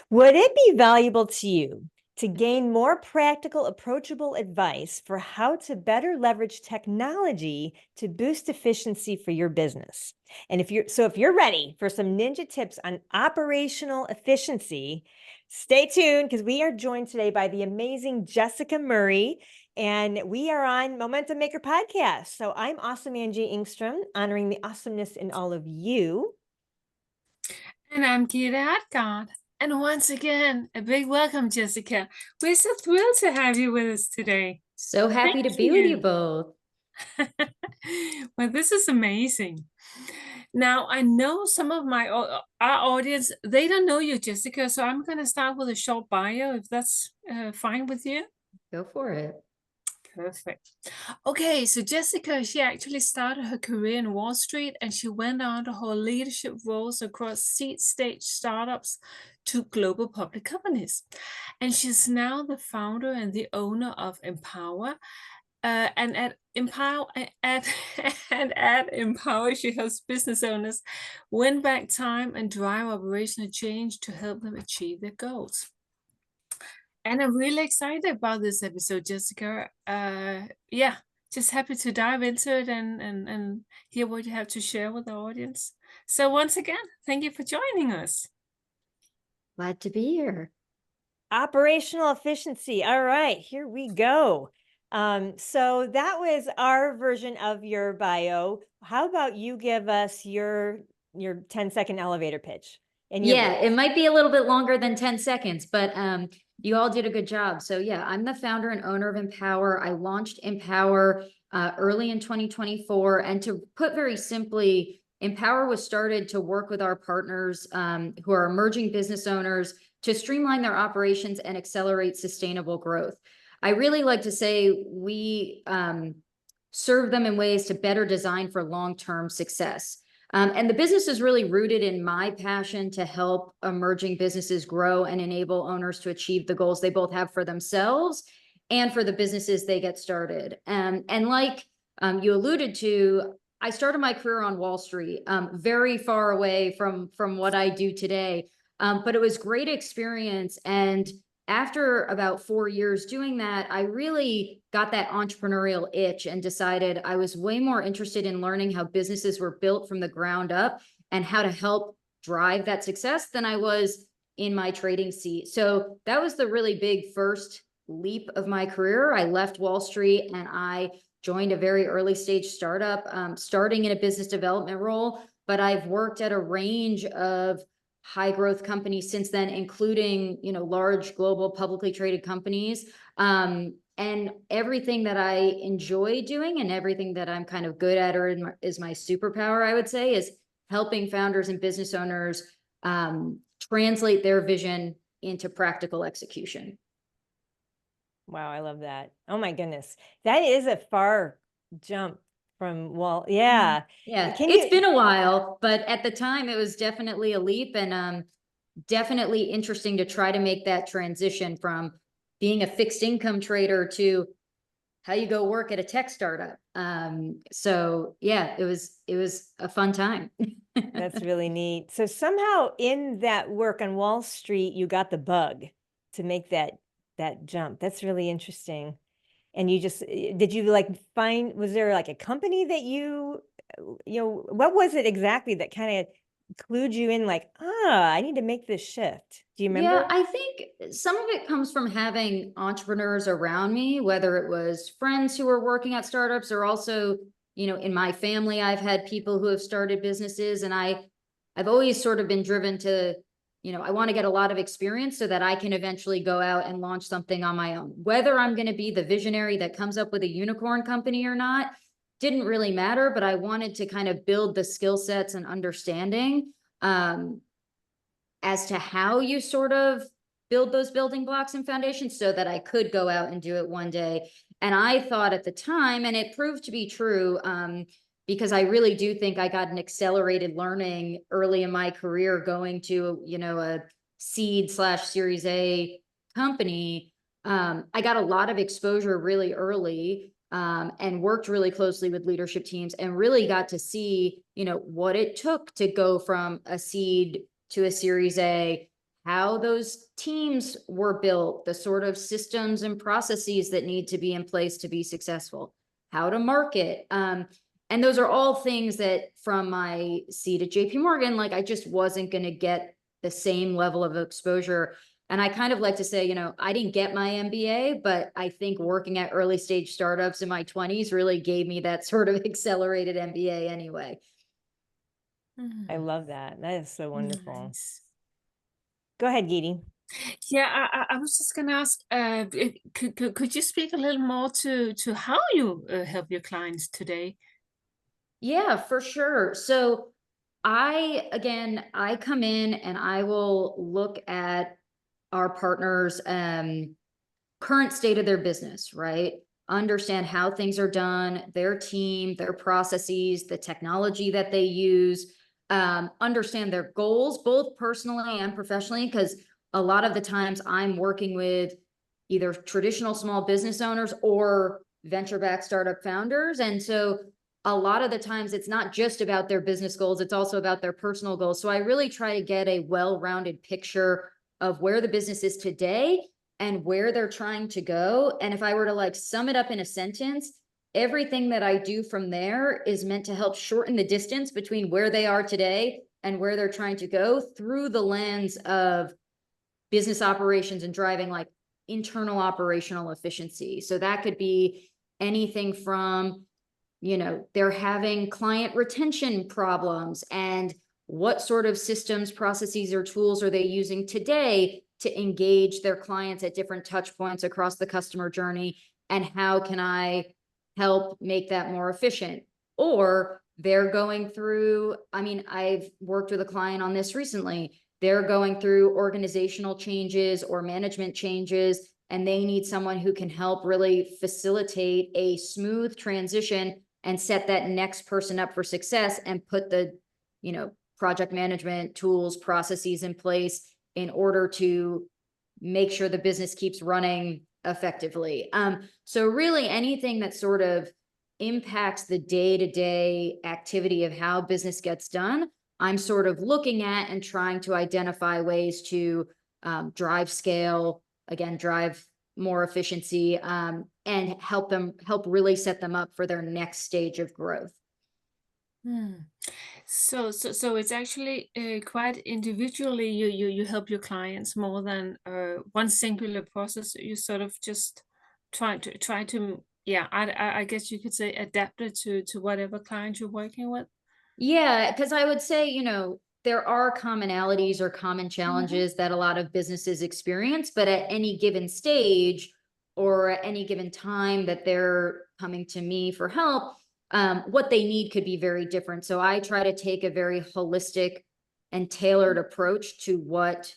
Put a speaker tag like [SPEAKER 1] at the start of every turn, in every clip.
[SPEAKER 1] Would it be valuable to you to gain more practical, approachable advice for how to better leverage technology to boost efficiency for your business? And if you're ready for some ninja tips on operational efficiency, stay tuned because we are joined today by the amazing Jessica Murray, and we are on Momentum Maker Podcast. So I'm Awesome Angie Ingstrom, honoring the awesomeness in all of you.
[SPEAKER 2] And I'm Kira Hadgard. And once again, a big welcome, Jessica. We're so thrilled to have you with us today.
[SPEAKER 3] So happy
[SPEAKER 2] Thank
[SPEAKER 3] to be with you
[SPEAKER 2] you.
[SPEAKER 3] both.
[SPEAKER 2] Well, this is amazing. Now, I know some of our audience, they don't know you, Jessica, so I'm going to start with a short bio, if that's fine with you.
[SPEAKER 3] Go for it.
[SPEAKER 2] Perfect. Okay, so Jessica, she actually started her career in Wall Street, and she went on to hold leadership roles across seed stage startups to global public companies. And she's now the founder and the owner of Empower. And at Empower, and at Empower, she helps business owners win back time and drive operational change to help them achieve their goals. And I'm really excited about this episode, Jessica. Yeah, just happy to dive into it and hear what you have to share with the audience. So once again, thank you for joining us.
[SPEAKER 3] Glad to be here.
[SPEAKER 1] Operational efficiency. All right, here we go. So that was our version of your bio. How about you give us your 10-second elevator pitch?
[SPEAKER 3] It might be a little bit longer than 10 seconds, but you all did a good job. So yeah, I'm the founder and owner of Empower. I launched Empower early in 2024. And to put very simply, Empower was started to work with our partners who are emerging business owners to streamline their operations and accelerate sustainable growth. I really like to say we serve them in ways to better design for long-term success. And the business is really rooted in my passion to help emerging businesses grow and enable owners to achieve the goals they both have for themselves and for the businesses they get started. And like you alluded to, I started my career on Wall Street, very far away from what I do today. But it was great experience. And after about 4 years doing that, I really got that entrepreneurial itch and decided I was way more interested in learning how businesses were built from the ground up and how to help drive that success than I was in my trading seat. So that was the really big first leap of my career. I left Wall Street and I joined a very early stage startup, starting in a business development role, but I've worked at a range of high growth companies since then, including, large global publicly traded companies. And everything that I enjoy doing and everything that I'm kind of good at or is my superpower, I would say, is helping founders and business owners translate their vision into practical execution.
[SPEAKER 1] Wow, I love that. Oh my goodness. That is a far jump from Wall. Yeah.
[SPEAKER 3] It's been a while, but at the time it was definitely a leap and definitely interesting to try to make that transition from being a fixed income trader to how you go work at a tech startup. So yeah, it was a fun time.
[SPEAKER 1] That's really neat. So somehow in that work on Wall Street, you got the bug to make that jump. That's really interesting. And you just, did you was there like a company that what was it exactly that kind of clued you in I need to make this shift? Do you remember?
[SPEAKER 3] Yeah, I think some of it comes from having entrepreneurs around me, whether it was friends who were working at startups or also, in my family, I've had people who have started businesses and I've always sort of been driven to, I want to get a lot of experience so that I can eventually go out and launch something on my own. Whether I'm going to be the visionary that comes up with a unicorn company or not, didn't really matter, but I wanted to kind of build the skill sets and understanding as to how you sort of build those building blocks and foundations so that I could go out and do it one day. And I thought at the time, and it proved to be true, because I really do think I got an accelerated learning early in my career going to, a seed/Series A company. I got a lot of exposure really early and worked really closely with leadership teams and really got to see, what it took to go from a seed to a Series A, how those teams were built, the sort of systems and processes that need to be in place to be successful, how to market. And those are all things that from my seat at JP Morgan, like I just wasn't going to get the same level of exposure. And I kind of like to say, I didn't get my MBA, but I think working at early stage startups in my 20s really gave me that sort of accelerated MBA anyway.
[SPEAKER 1] I love that. That is so wonderful.
[SPEAKER 2] Nice.
[SPEAKER 1] Go ahead, Geety.
[SPEAKER 2] Yeah, I was just gonna ask, could you speak a little more to how you help your clients today?
[SPEAKER 3] Yeah, for sure. So I come in and I will look at our partners' current state of their business, right? Understand how things are done, their team, their processes, the technology that they use, understand their goals, both personally and professionally, because a lot of the times I'm working with either traditional small business owners or venture-backed startup founders. And so a lot of the times it's not just about their business goals, it's also about their personal goals. So I really try to get a well-rounded picture of where the business is today and where they're trying to go. And if I were to like sum it up in a sentence, everything that I do from there is meant to help shorten the distance between where they are today and where they're trying to go through the lens of business operations and driving like internal operational efficiency. So that could be anything from, they're having client retention problems, and what sort of systems, processes, or tools are they using today to engage their clients at different touch points across the customer journey, and how can I help make that more efficient? Or they're going through, I've worked with a client on this recently. They're going through organizational changes or management changes, and they need someone who can help really facilitate a smooth transition and set that next person up for success, and put the, project management tools, processes in place in order to make sure the business keeps running effectively. So really anything that sort of impacts the day-to-day activity of how business gets done, I'm sort of looking at and trying to identify ways to drive scale, again, drive more efficiency, and help really set them up for their next stage of growth.
[SPEAKER 2] So it's actually quite individually you help your clients more than one singular process. You sort of just try to yeah, I guess you could say adapt it to whatever client you're working with.
[SPEAKER 3] Yeah, because I would say, there are commonalities or common challenges that a lot of businesses experience, but at any given stage or at any given time that they're coming to me for help, what they need could be very different. So I try to take a very holistic and tailored approach to what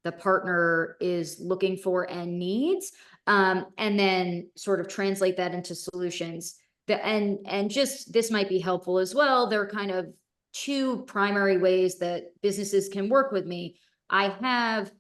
[SPEAKER 3] the partner is looking for and needs, and then sort of translate that into solutions. And just this might be helpful as well. There are kind of two primary ways that businesses can work with me. I have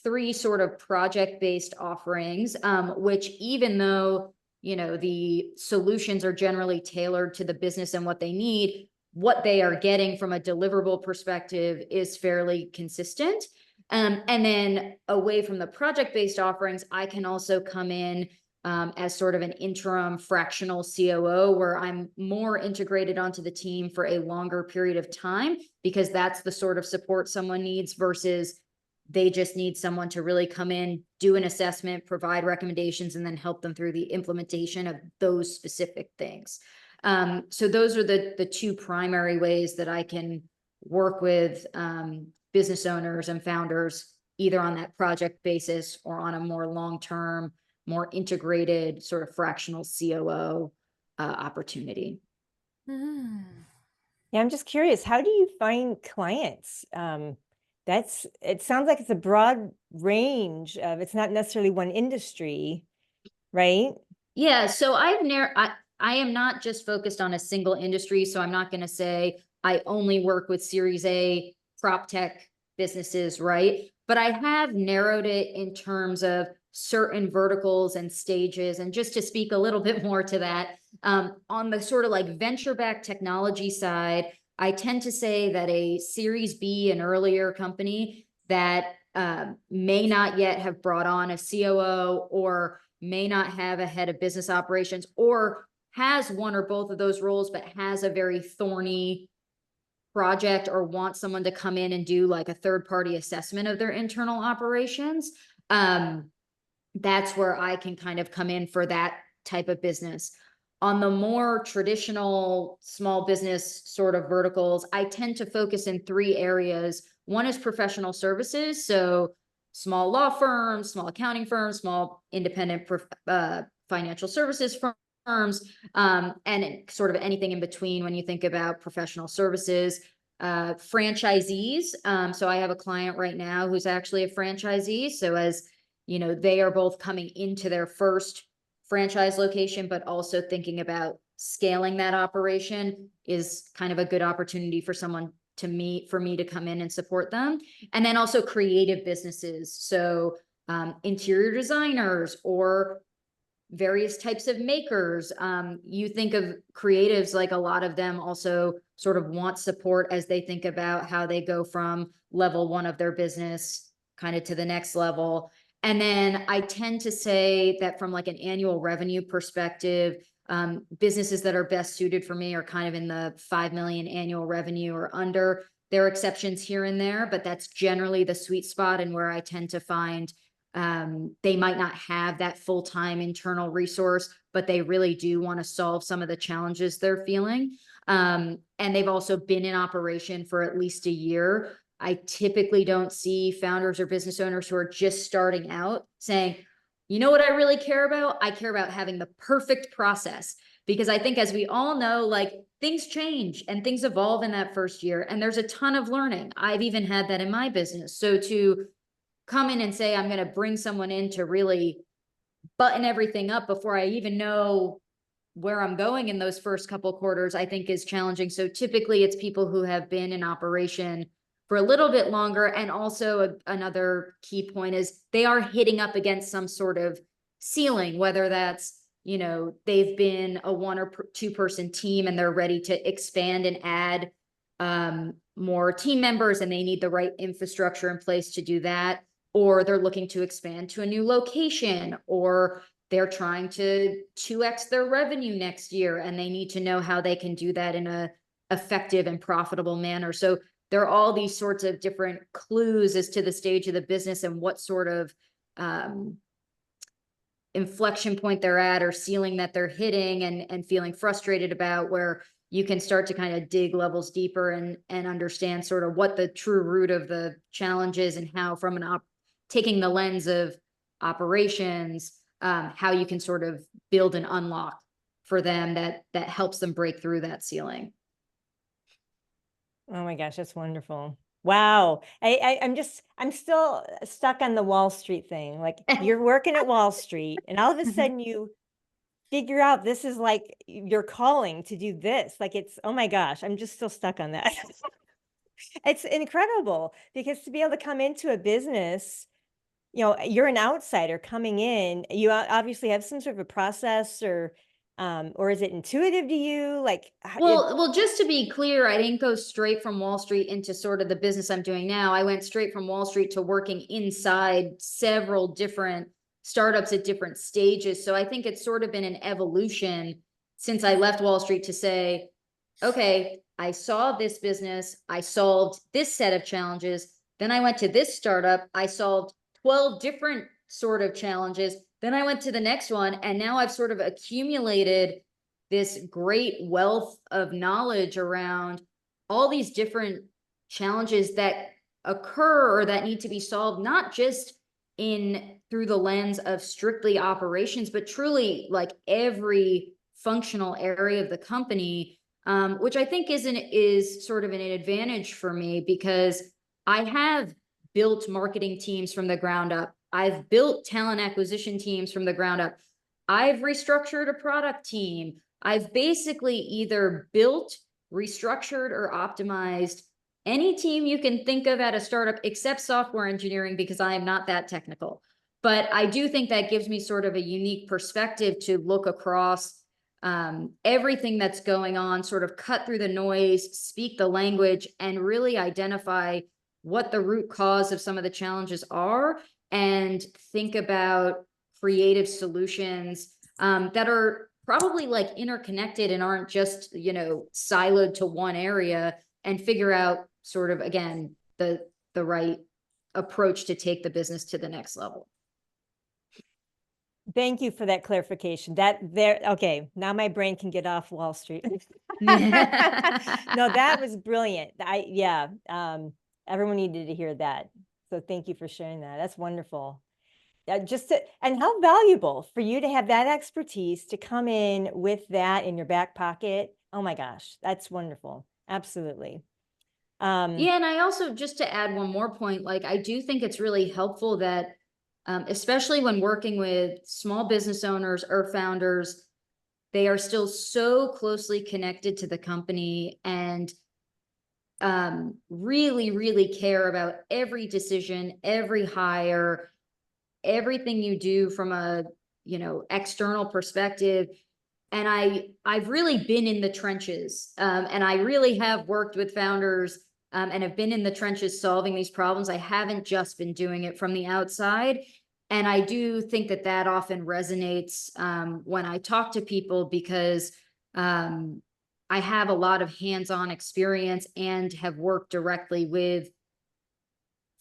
[SPEAKER 3] 3 sort of project-based offerings, which even though, the solutions are generally tailored to the business and what they need, what they are getting from a deliverable perspective is fairly consistent. And then away from the project-based offerings, I can also come in as sort of an interim fractional COO, where I'm more integrated onto the team for a longer period of time, because that's the sort of support someone needs versus they just need someone to really come in, do an assessment, provide recommendations, and then help them through the implementation of those specific things. So those are the 2 primary ways that I can work with business owners and founders, either on that project basis or on a more long-term, more integrated sort of fractional COO opportunity.
[SPEAKER 1] Yeah, I'm just curious, how do you find clients? It sounds like it's a broad range of, it's not necessarily one industry, right?
[SPEAKER 3] Yeah, so I am not just focused on a single industry, so I'm not going to say I only work with Series A prop tech businesses, right? But I have narrowed it in terms of certain verticals and stages. And just to speak a little bit more to that, on the sort of like venture-backed technology side, I tend to say that a Series B and earlier company that may not yet have brought on a COO, or may not have a head of business operations, or has one or both of those roles, but has a very thorny project or wants someone to come in and do like a third-party assessment of their internal operations. That's where I can kind of come in for that type of business. On the more traditional small business sort of verticals, I tend to focus in 3 areas. One is professional services. So small law firms, small accounting firms, small independent financial services firms, and sort of anything in between when you think about professional services. Franchisees. So I have a client right now who's actually a franchisee. So as you know, they are both coming into their first franchise location, but also thinking about scaling that operation is kind of a good opportunity for someone for me to come in and support them. And then also creative businesses. So interior designers or various types of makers. You think of creatives, like a lot of them also sort of want support as they think about how they go from level 1 of their business kind of to the next level. And then I tend to say that from like an annual revenue perspective, businesses that are best suited for me are kind of in the 5 million annual revenue or under. There are exceptions here and there, but that's generally the sweet spot, and where I tend to find they might not have that full-time internal resource, but they really do want to solve some of the challenges they're feeling. And they've also been in operation for at least a year. I typically don't see founders or business owners who are just starting out saying, you know what I really care about? I care about having the perfect process, because I think, as we all know, like, things change and things evolve in that first year, and there's a ton of learning. I've even had that in my business. So to come in and say, I'm going to bring someone in to really button everything up before I even know where I'm going in those first couple quarters, I think is challenging. So typically it's people who have been in operation for a little bit longer. And also another key point is they are hitting up against some sort of ceiling, whether that's, you know, they've been a 1 or 2 person team and they're ready to expand and add more team members, and they need the right infrastructure in place to do that. Or they're looking to expand to a new location, or they're trying to 2x their revenue next year, and they need to know how they can do that in a effective and profitable manner. So there are all these sorts of different clues as to the stage of the business and what sort of inflection point they're at, or ceiling that they're hitting and feeling frustrated about, where you can start to kind of dig levels deeper and understand sort of what the true root of the challenge is, and how, from taking the lens of operations, how you can sort of build an unlock for them that helps them break through that ceiling.
[SPEAKER 1] Oh my gosh, that's wonderful. Wow. I'm still stuck on the Wall Street thing. Like, you're working at Wall Street and all of a sudden you figure out this is like your calling to do this. Like, it's, oh my gosh, I'm just still stuck on that. It's incredible, because to be able to come into a business, you know, you're an outsider coming in, you obviously have some sort of a process, or is it intuitive to you? Like,
[SPEAKER 3] Well, just to be clear, I didn't go straight from Wall Street into sort of the business I'm doing now. I went straight from Wall Street to working inside several different startups at different stages. So I think it's sort of been an evolution since I left Wall Street to say, okay, I saw this business, I solved this set of challenges. Then I went to this startup, I solved 12 different sort of challenges. Then I went to the next one, and now I've sort of accumulated this great wealth of knowledge around all these different challenges that occur or that need to be solved, not just through the lens of strictly operations, but truly like every functional area of the company, which I think is sort of an advantage for me, because I have built marketing teams from the ground up. I've built talent acquisition teams from the ground up. I've restructured a product team. I've basically either built, restructured, or optimized any team you can think of at a startup, except software engineering, because I am not that technical. But I do think that gives me sort of a unique perspective to look across everything that's going on, sort of cut through the noise, speak the language, and really identify what the root cause of some of the challenges are and think about creative solutions that are probably like interconnected and aren't just, you know, siloed to one area, and figure out sort of, again, the right approach to take the business to the next level.
[SPEAKER 1] Thank you for that clarification. Okay, now my brain can get off Wall Street. No, that was brilliant. Everyone needed to hear that. So thank you for sharing that. That's wonderful. And how valuable for you to have that expertise to come in with that in your back pocket. Oh my gosh, that's wonderful. Absolutely.
[SPEAKER 3] Yeah, and I also, just to add one more point, like I do think it's really helpful that, especially when working with small business owners or founders, they are still so closely connected to the company and really, really care about every decision, every hire, everything you do from a, you know, external perspective. And I've really been in the trenches, and I really have worked with founders and have been in the trenches solving these problems. I haven't just been doing it from the outside. And I do think that that often resonates when I talk to people, because I have a lot of hands-on experience and have worked directly with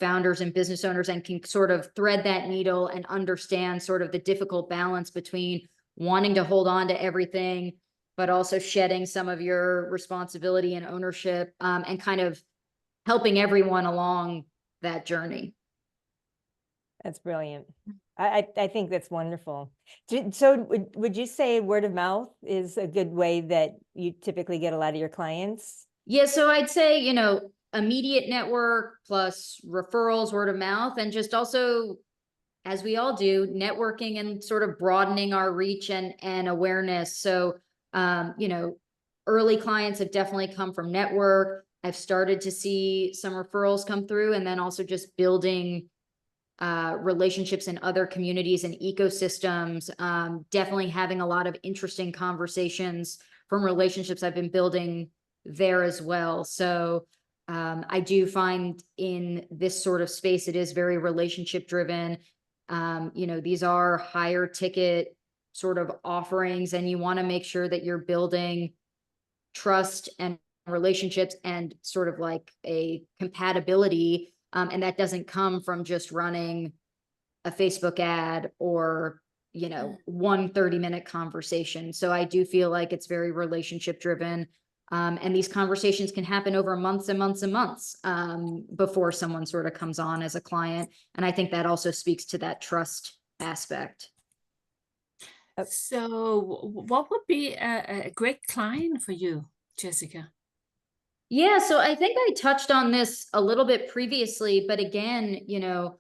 [SPEAKER 3] founders and business owners, and can sort of thread that needle and understand sort of the difficult balance between wanting to hold on to everything, but also shedding some of your responsibility and ownership, and kind of helping everyone along that journey.
[SPEAKER 1] That's brilliant. I think that's wonderful. So would you say word of mouth is a good way that you typically get a lot of your clients?
[SPEAKER 3] Yeah, so I'd say, you know, immediate network plus referrals, word of mouth, and just also, as we all do, networking and sort of broadening our reach and awareness. So, you know, early clients have definitely come from network. I've started to see some referrals come through, and then also just building relationships in other communities and ecosystems. Definitely having a lot of interesting conversations from relationships I've been building there as well. So I do find in this sort of space, it is very relationship driven. You know, these are higher ticket sort of offerings, and you want to make sure that you're building trust and relationships and sort of like a compatibility. And that doesn't come from just running a Facebook ad or, you know, 1 30-minute conversation. So I do feel like it's very relationship driven. And these conversations can happen over months and months and months before someone sort of comes on as a client. And I think that also speaks to that trust aspect.
[SPEAKER 2] So what would be a great client for you, Jessica?
[SPEAKER 3] Yeah, so I think I touched on this a little bit previously, but again, you know,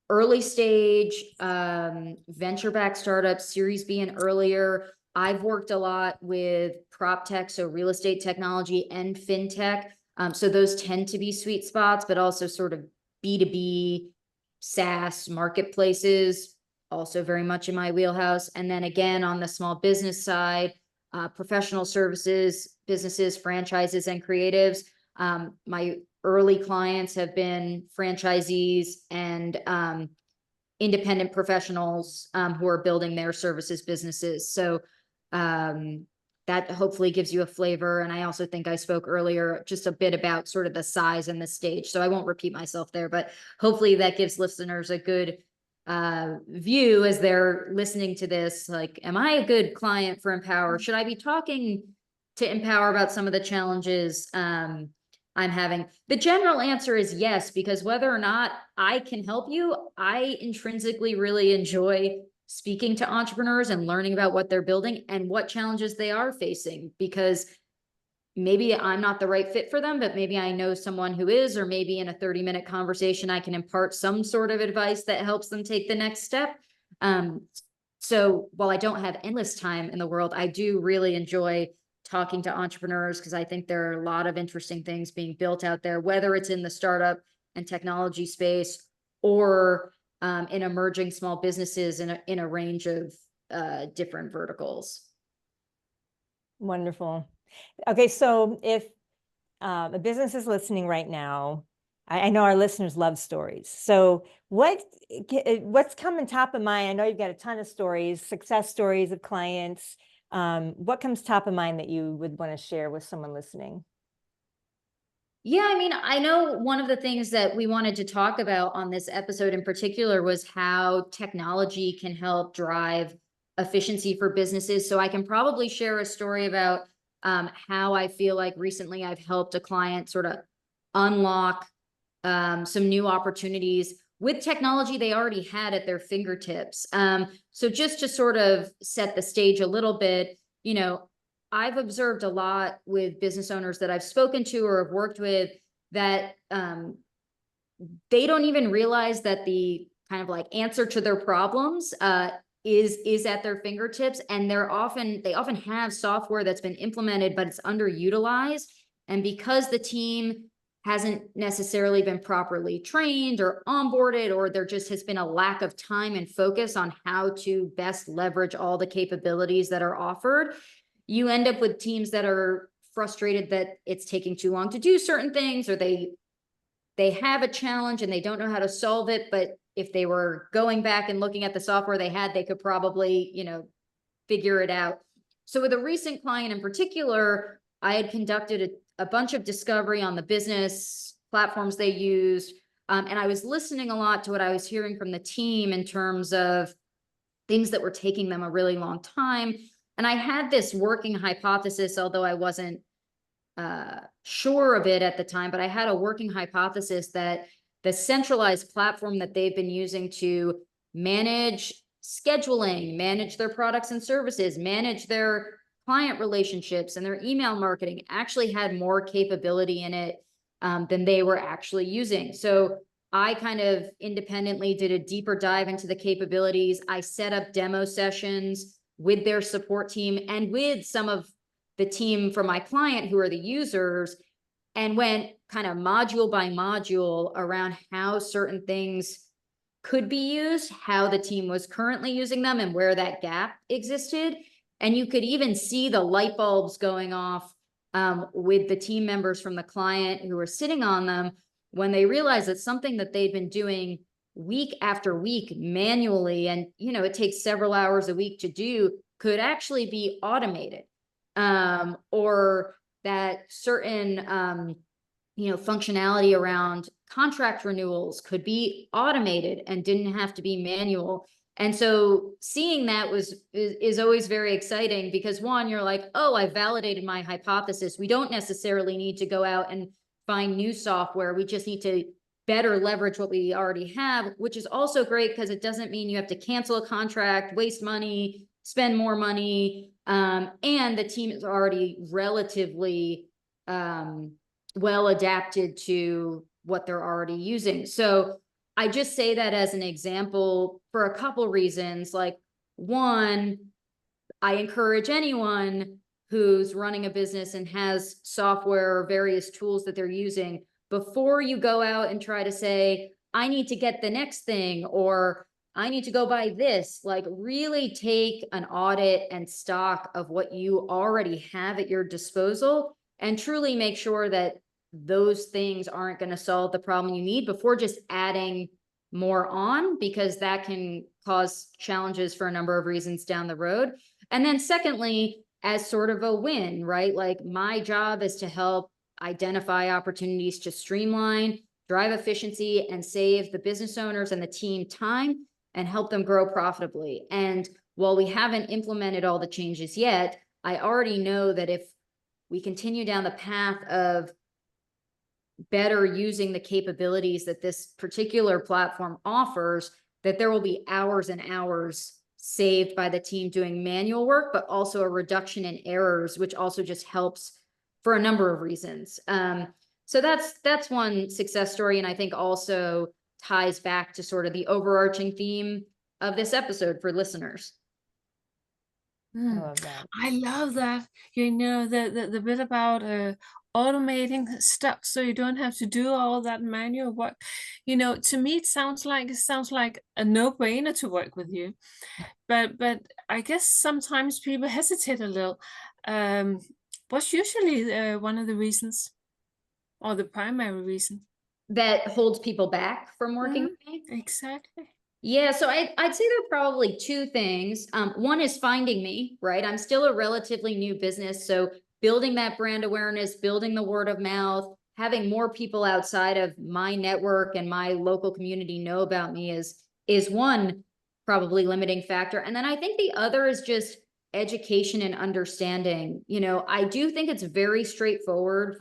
[SPEAKER 3] early stage, venture-backed startups, Series B and earlier. I've worked a lot with prop tech, so real estate technology and fintech. So those tend to be sweet spots, but also sort of B2B, SaaS marketplaces, also very much in my wheelhouse. And then again, on the small business side, professional services, businesses, franchises, and creatives. My early clients have been franchisees and independent professionals who are building their services businesses. So that hopefully gives you a flavor. And I also think I spoke earlier just a bit about sort of the size and the stage. So I won't repeat myself there, but hopefully that gives listeners a good view as they're listening to this. Like, am I a good client for Empower? Should I be talking to Empower about some of the challenges I'm having? The general answer is yes, because whether or not I can help you, I intrinsically really enjoy speaking to entrepreneurs and learning about what they're building and what challenges they are facing, because maybe I'm not the right fit for them, but maybe I know someone who is, or maybe in a 30-minute conversation, I can impart some sort of advice that helps them take the next step. So while I don't have endless time in the world, I do really enjoy talking to entrepreneurs, because I think there are a lot of interesting things being built out there, whether it's in the startup and technology space or in emerging small businesses in a range of different verticals.
[SPEAKER 1] Wonderful. Okay, so if a business is listening right now I know our listeners love stories. So what's coming top of mind? I know you've got a ton of stories, success stories of clients. What comes top of mind that you would want to share with someone listening?
[SPEAKER 3] Yeah, I mean, I know one of the things that we wanted to talk about on this episode in particular was how technology can help drive efficiency for businesses. So I can probably share a story about how I feel like recently I've helped a client sort of unlock some new opportunities with technology they already had at their fingertips. So just to sort of set the stage a little bit, you know, I've observed a lot with business owners that I've spoken to or have worked with that they don't even realize that the kind of like answer to their problems is at their fingertips, and they often have software that's been implemented, but it's underutilized. And because the team hasn't necessarily been properly trained or onboarded, or there just has been a lack of time and focus on how to best leverage all the capabilities that are offered, you end up with teams that are frustrated that it's taking too long to do certain things, or they have a challenge and they don't know how to solve it. But if they were going back and looking at the software they had, they could probably, figure it out. So with a recent client in particular, I had conducted a bunch of discovery on the business platforms they used. And I was listening a lot to what I was hearing from the team in terms of things that were taking them a really long time. And I had this working hypothesis, although I wasn't sure of it at the time, but I had a working hypothesis that the centralized platform that they've been using to manage scheduling, manage their products and services, manage their client relationships and their email marketing actually had more capability in it than they were actually using. So I kind of independently did a deeper dive into the capabilities. I set up demo sessions with their support team and with some of the team from my client who are the users, and went kind of module by module around how certain things could be used, how the team was currently using them, and where that gap existed. And you could even see the light bulbs going off with the team members from the client who were sitting on them when they realized that something that they'd been doing week after week manually, and it takes several hours a week to do, could actually be automated. Or that certain functionality around contract renewals could be automated and didn't have to be manual. And so seeing that is always very exciting, because one, you're like, oh, I validated my hypothesis. We don't necessarily need to go out and find new software. We just need to better leverage what we already have, which is also great because it doesn't mean you have to cancel a contract, waste money, spend more money. And the team is already relatively well adapted to what they're already using. So I just say that as an example for a couple reasons. Like, one, I encourage anyone who's running a business and has software or various tools that they're using, before you go out and try to say, I need to get the next thing, or I need to go buy this, like really take an audit and stock of what you already have at your disposal and truly make sure that those things aren't going to solve the problem you need before just adding more on, because that can cause challenges for a number of reasons down the road. And then secondly, as sort of a win, right? Like, my job is to help identify opportunities to streamline, drive efficiency, and save the business owners and the team time and help them grow profitably. And while we haven't implemented all the changes yet, I already know that if we continue down the path of better using the capabilities that this particular platform offers, that there will be hours and hours saved by the team doing manual work, but also a reduction in errors, which also just helps for a number of reasons. So that's one success story, and I think also ties back to sort of the overarching theme of this episode for listeners.
[SPEAKER 1] I love that.
[SPEAKER 2] I love that. The bit about automating stuff so you don't have to do all that manual work. To me it sounds like a no-brainer to work with you. But I guess sometimes people hesitate a little. What's usually one of the reasons, or the primary reason?
[SPEAKER 3] that holds people back from working with me?
[SPEAKER 2] Exactly.
[SPEAKER 3] Yeah, so I'd say there are probably two things. One is finding me, right? I'm still a relatively new business, so building that brand awareness, building the word of mouth, having more people outside of my network and my local community know about me is one probably limiting factor. And then I think the other is just education and understanding. You know, I do think it's very straightforward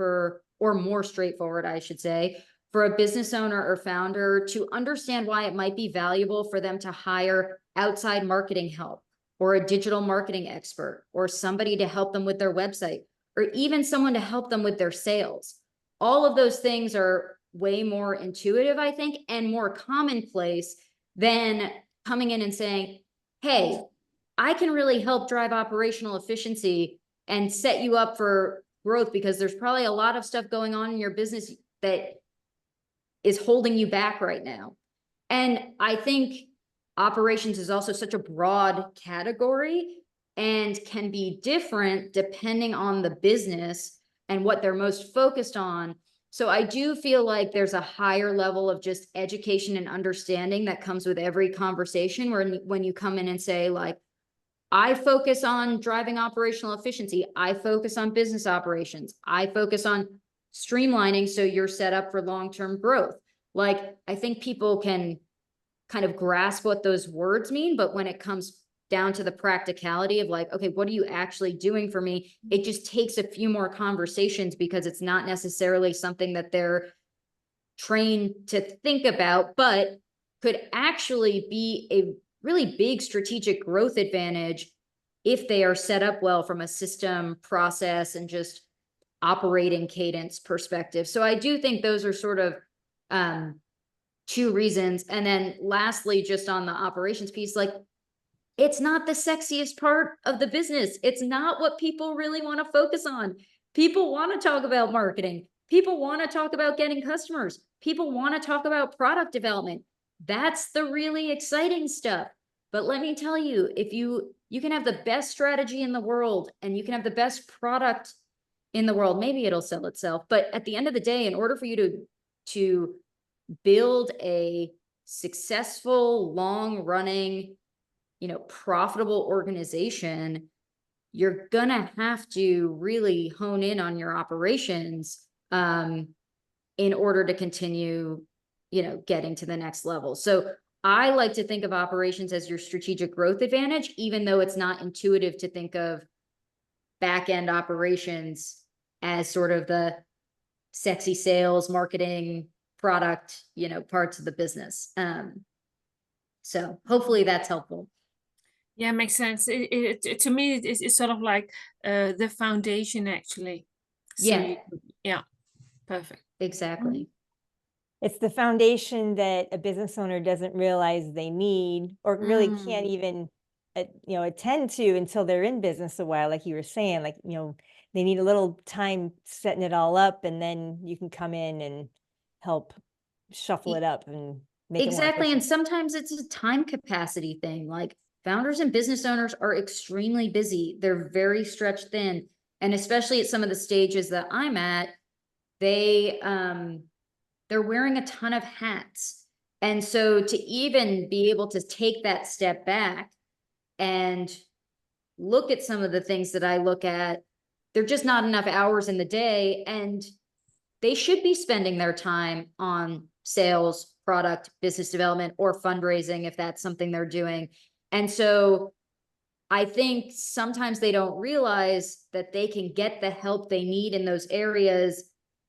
[SPEAKER 3] or more straightforward, I should say, for a business owner or founder to understand why it might be valuable for them to hire outside marketing help or a digital marketing expert or somebody to help them with their website or even someone to help them with their sales. All of those things are way more intuitive, I think, and more commonplace than coming in and saying, hey, I can really help drive operational efficiency and set you up for growth because there's probably a lot of stuff going on in your business that is holding you back right now. And I think operations is also such a broad category and can be different depending on the business and what they're most focused on. So I do feel like there's a higher level of just education and understanding that comes with every conversation where when you come in and say like, I focus on driving operational efficiency. I focus on business operations. I focus on streamlining so you're set up for long-term growth. Like, I think people can kind of grasp what those words mean, but when it comes down to the practicality of like, okay, what are you actually doing for me? It just takes a few more conversations because it's not necessarily something that they're trained to think about, but could actually be a really big strategic growth advantage if they are set up well from a system, process, and just operating cadence perspective. So I do think those are sort of two reasons. And then lastly, just on the operations piece, like it's not the sexiest part of the business. It's not what people really want to focus on. People want to talk about marketing. People want to talk about getting customers. People want to talk about product development. That's the really exciting stuff. But let me tell you, if you can have the best strategy in the world and you can have the best product in the world, maybe it'll sell itself. But at the end of the day, in order for you to build a successful, long-running, profitable organization, you're gonna have to really hone in on your operations in order to continue, getting to the next level. So I like to think of operations as your strategic growth advantage, even though it's not intuitive to think of back-end operations as sort of the sexy sales, marketing, product, parts of the business. So hopefully that's helpful.
[SPEAKER 2] Yeah, makes sense. To me, it's sort of like the foundation, actually. So
[SPEAKER 3] Yeah,
[SPEAKER 2] perfect.
[SPEAKER 3] exactly.
[SPEAKER 1] It's the foundation that a business owner doesn't realize they need or really can't even attend to until they're in business a while, like you were saying. Like, they need a little time setting it all up, and then you can come in and help shuffle it up and make
[SPEAKER 3] Exactly.
[SPEAKER 1] it more
[SPEAKER 3] And
[SPEAKER 1] efficient.
[SPEAKER 3] sometimes it's a time capacity thing. Like founders and business owners are extremely busy. They're very stretched thin. And especially at some of the stages that I'm at, they're wearing a ton of hats. And so to even be able to take that step back and look at some of the things that I look at, they're just not enough hours in the day. And they should be spending their time on sales, product, business development, or fundraising if that's something they're doing. And so I think sometimes they don't realize that they can get the help they need in those areas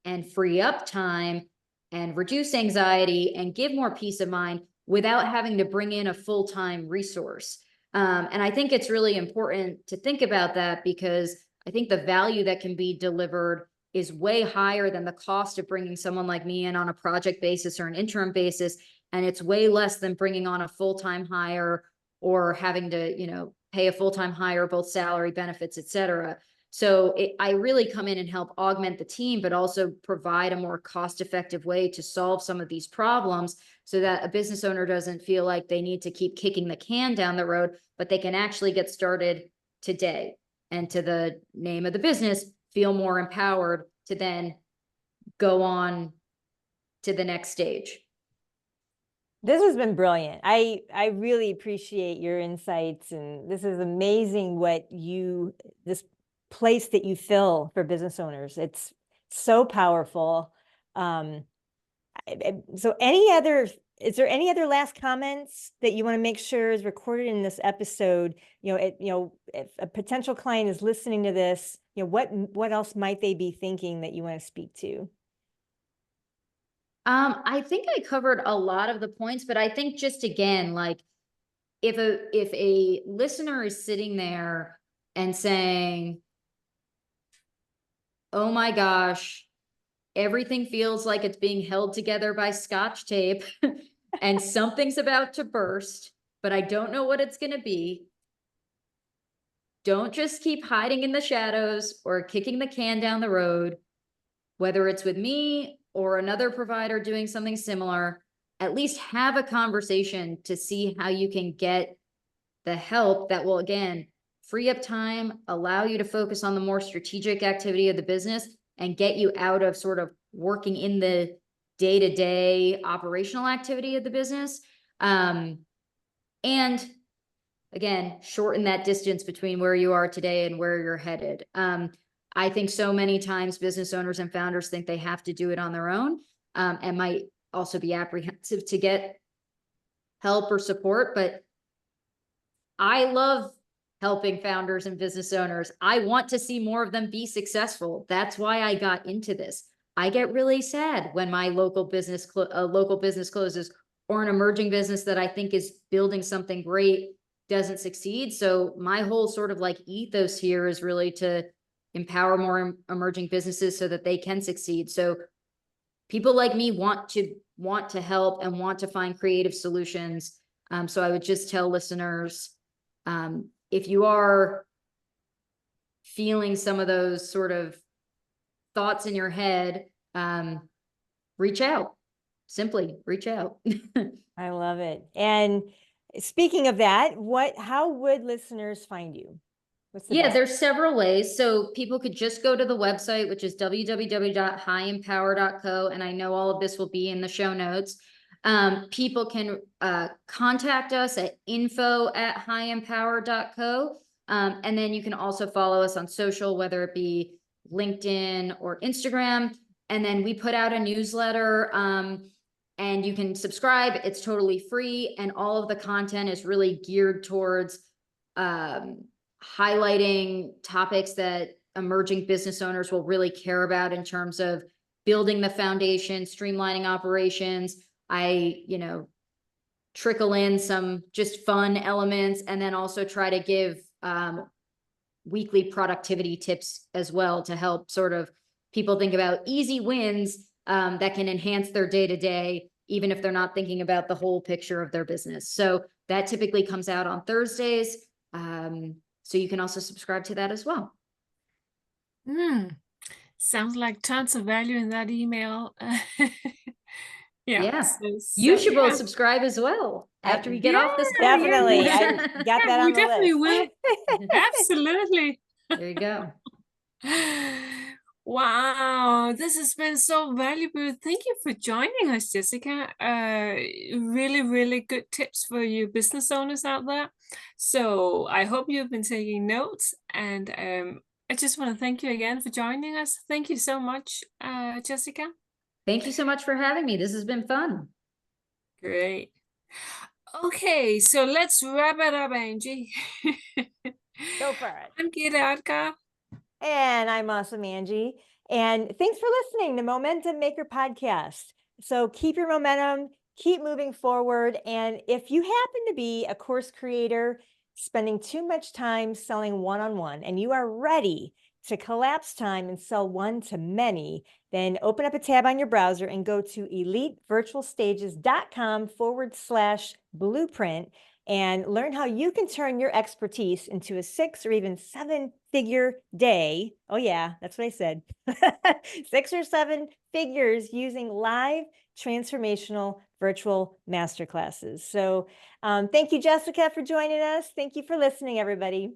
[SPEAKER 3] and free up time and reduce anxiety and give more peace of mind without having to bring in a full-time resource. And I think it's really important to think about that because I think the value that can be delivered is way higher than the cost of bringing someone like me in on a project basis or an interim basis. And it's way less than bringing on a full-time hire or having to, pay a full-time hire, both salary, benefits, et cetera. So I really come in and help augment the team, but also provide a more cost-effective way to solve some of these problems so that a business owner doesn't feel like they need to keep kicking the can down the road, but they can actually get started today. And to the name of the business, feel more empowered to then go on to the next stage.
[SPEAKER 1] This has been brilliant. I really appreciate your insights, and this is amazing this place that you fill for business owners. It's so powerful. So is there any other last comments that you want to make sure is recorded in this episode? If a potential client is listening to this, what else might they be thinking that you want to speak to?
[SPEAKER 3] I think I covered a lot of the points, but I think just again, like if a listener is sitting there and saying, oh my gosh, everything feels like it's being held together by Scotch tape and something's about to burst, but I don't know what it's going to be. Don't just keep hiding in the shadows or kicking the can down the road, whether it's with me or another provider doing something similar. At least have a conversation to see how you can get the help that will, again, free up time, allow you to focus on the more strategic activity of the business, and get you out of sort of working in the day-to-day operational activity of the business. And again, shorten that distance between where you are today and where you're headed. I think so many times business owners and founders think they have to do it on their own, and might also be apprehensive to get help or support. But I love helping founders and business owners. I want to see more of them be successful. That's why I got into this. I get really sad when my local business closes, or an emerging business that I think is building something great doesn't succeed. So my whole sort of like ethos here is really to empower more emerging businesses so that they can succeed. So people like me want to help and want to find creative solutions. So I would just tell listeners, if you are feeling some of those sort of thoughts in your head, reach out. Simply reach out.
[SPEAKER 1] I love it. And speaking of that, how would listeners find you?
[SPEAKER 3] There's several ways. So people could just go to the website, which is www.highempower.co. And I know all of this will be in the show notes. People can contact us at info@highempower.co. And then you can also follow us on social, whether it be LinkedIn or Instagram. And then we put out a newsletter, and you can subscribe. It's totally free. And all of the content is really geared towards highlighting topics that emerging business owners will really care about in terms of building the foundation, streamlining operations. I, trickle in some just fun elements, and then also try to give weekly productivity tips as well to help sort of people think about easy wins that can enhance their day-to-day, even if they're not thinking about the whole picture of their business. So that typically comes out on Thursdays. So you can also subscribe to that as well.
[SPEAKER 2] Sounds like tons of value in that email.
[SPEAKER 3] Yeah. You should both subscribe as well after we get off this call.
[SPEAKER 1] Definitely. I got that on the list.
[SPEAKER 2] We definitely will. Absolutely.
[SPEAKER 3] There you go.
[SPEAKER 2] Wow, this has been so valuable. Thank you for joining us, Jessica. Really, really good tips for you business owners out there. So I hope you've been taking notes, and I just want to thank you again for joining us. Thank you so much, Jessica.
[SPEAKER 3] Thank you so much for having me. This has been fun.
[SPEAKER 2] Great. Okay, so let's wrap it up, Angie.
[SPEAKER 1] Go for it.
[SPEAKER 2] I'm Gita Adka.
[SPEAKER 1] And I'm Awesome Angie. And thanks for listening to Momentum Maker Podcast. So keep your momentum, keep moving forward. And if you happen to be a course creator spending too much time selling one-on-one, and you are ready to collapse time and sell one to many, then open up a tab on your browser and go to elitevirtualstages.com/blueprint and learn how you can turn your expertise into a 6 or even 7-figure day. Oh yeah, that's what I said. 6 or 7 figures using live transformational virtual masterclasses. So thank you, Jessica, for joining us. Thank you for listening, everybody.